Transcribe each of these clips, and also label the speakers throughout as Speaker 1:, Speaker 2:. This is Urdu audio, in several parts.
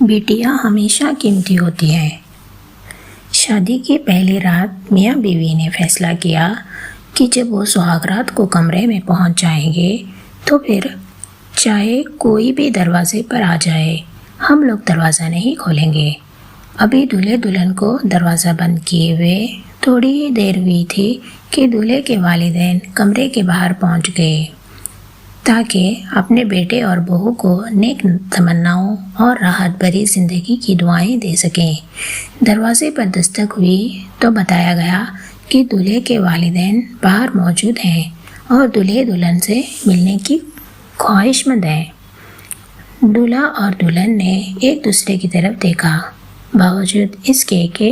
Speaker 1: بیٹیاں ہمیشہ قیمتی ہوتی ہیں۔ شادی کی پہلی رات میاں بیوی نے فیصلہ کیا کہ جب وہ سہاگ رات کو کمرے میں پہنچ جائیں گے تو پھر چاہے کوئی بھی دروازے پر آ جائے ہم لوگ دروازہ نہیں کھولیں گے۔ ابھی دولہے دلہن کو دروازہ بند کیے ہوئے تھوڑی ہی دیر ہوئی تھی کہ دولہے کے والدین کمرے کے باہر پہنچ گئے تاکہ اپنے بیٹے اور بہو کو نیک تمناؤں اور راحت بھری زندگی کی دعائیں دے سکیں۔ دروازے پر دستک ہوئی تو بتایا گیا کہ دولہے کے والدین باہر موجود ہیں اور دولہے دلہن سے ملنے کی خواہش مند ہیں۔ دولہا اور دلہن نے ایک دوسرے کی طرف دیکھا، باوجود اس کے کہ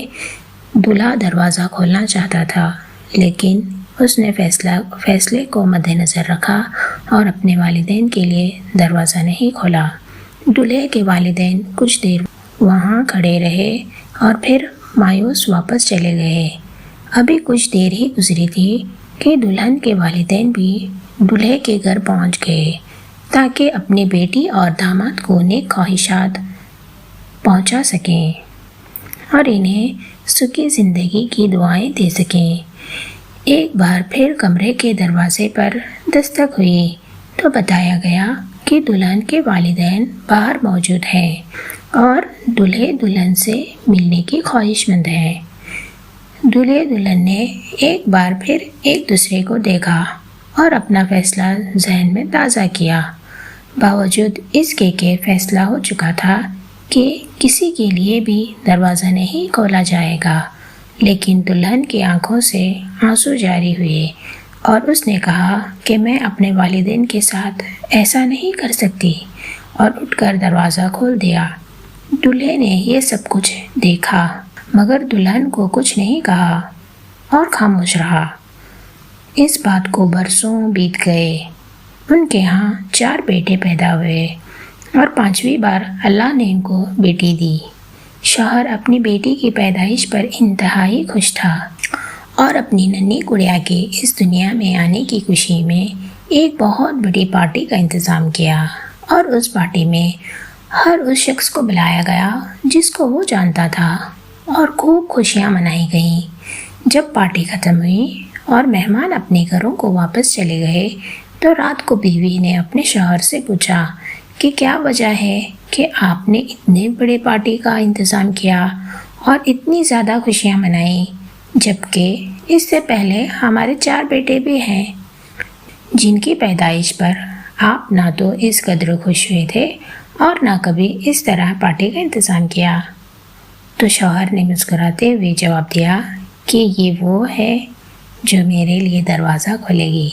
Speaker 1: دولہا دروازہ کھولنا چاہتا تھا، لیکن اس نے فیصلے کو مد نظر رکھا اور اپنے والدین کے لیے دروازہ نہیں کھولا۔ دولہے کے والدین کچھ دیر وہاں کھڑے رہے اور پھر مایوس واپس چلے گئے۔ ابھی کچھ دیر ہی گزری تھی کہ دلہن کے والدین بھی دولہے کے گھر پہنچ گئے تاکہ اپنی بیٹی اور داماد کو نیک خواہشات پہنچا سکیں اور انہیں سکھی زندگی کی دعائیں دے سکیں۔ ایک بار پھر کمرے کے دروازے پر دستک ہوئی تو بتایا گیا کہ دلہن کے والدین باہر موجود ہیں اور دولہے دلہن سے ملنے کی خواہش مند ہیں۔ دولہے دلہن نے ایک بار پھر ایک دوسرے کو دیکھا اور اپنا فیصلہ ذہن میں تازہ کیا، باوجود اس کے کہ فیصلہ ہو چکا تھا کہ کسی کے لیے بھی دروازہ نہیں کھولا جائے گا، لیکن دلہن کی آنکھوں سے آنسو جاری ہوئے اور اس نے کہا کہ میں اپنے والدین کے ساتھ ایسا نہیں کر سکتی، اور اٹھ کر دروازہ کھول دیا۔ دولہے نے یہ سب کچھ دیکھا مگر دلہن کو کچھ نہیں کہا اور خاموش رہا۔ اس بات کو برسوں بیت گئے۔ ان کے ہاں 4 بیٹے پیدا ہوئے اور 5ویں بار اللہ نے ان کو بیٹی دی۔ شوہر اپنی بیٹی کی پیدائش پر انتہائی خوش تھا اور اپنی ننھی گڑیا کے اس دنیا میں آنے کی خوشی میں ایک بہت بڑی پارٹی کا انتظام کیا، اور اس پارٹی میں ہر اس شخص کو بلایا گیا جس کو وہ جانتا تھا اور خوب خوشیاں منائی گئیں۔ جب پارٹی ختم ہوئی اور مہمان اپنے گھروں کو واپس چلے گئے تو رات کو بیوی نے اپنے شوہر سے پوچھا کہ کیا وجہ ہے کہ آپ نے اتنے بڑے پارٹی کا انتظام کیا اور اتنی زیادہ خوشیاں منائیں، جبکہ اس سے پہلے ہمارے 4 بیٹے بھی ہیں جن کی پیدائش پر آپ نہ تو اس قدر خوش ہوئے تھے اور نہ کبھی اس طرح پارٹی کا انتظام کیا۔ تو شوہر نے مسکراتے ہوئے جواب دیا کہ یہ وہ ہے جو میرے لیے دروازہ کھولے گی۔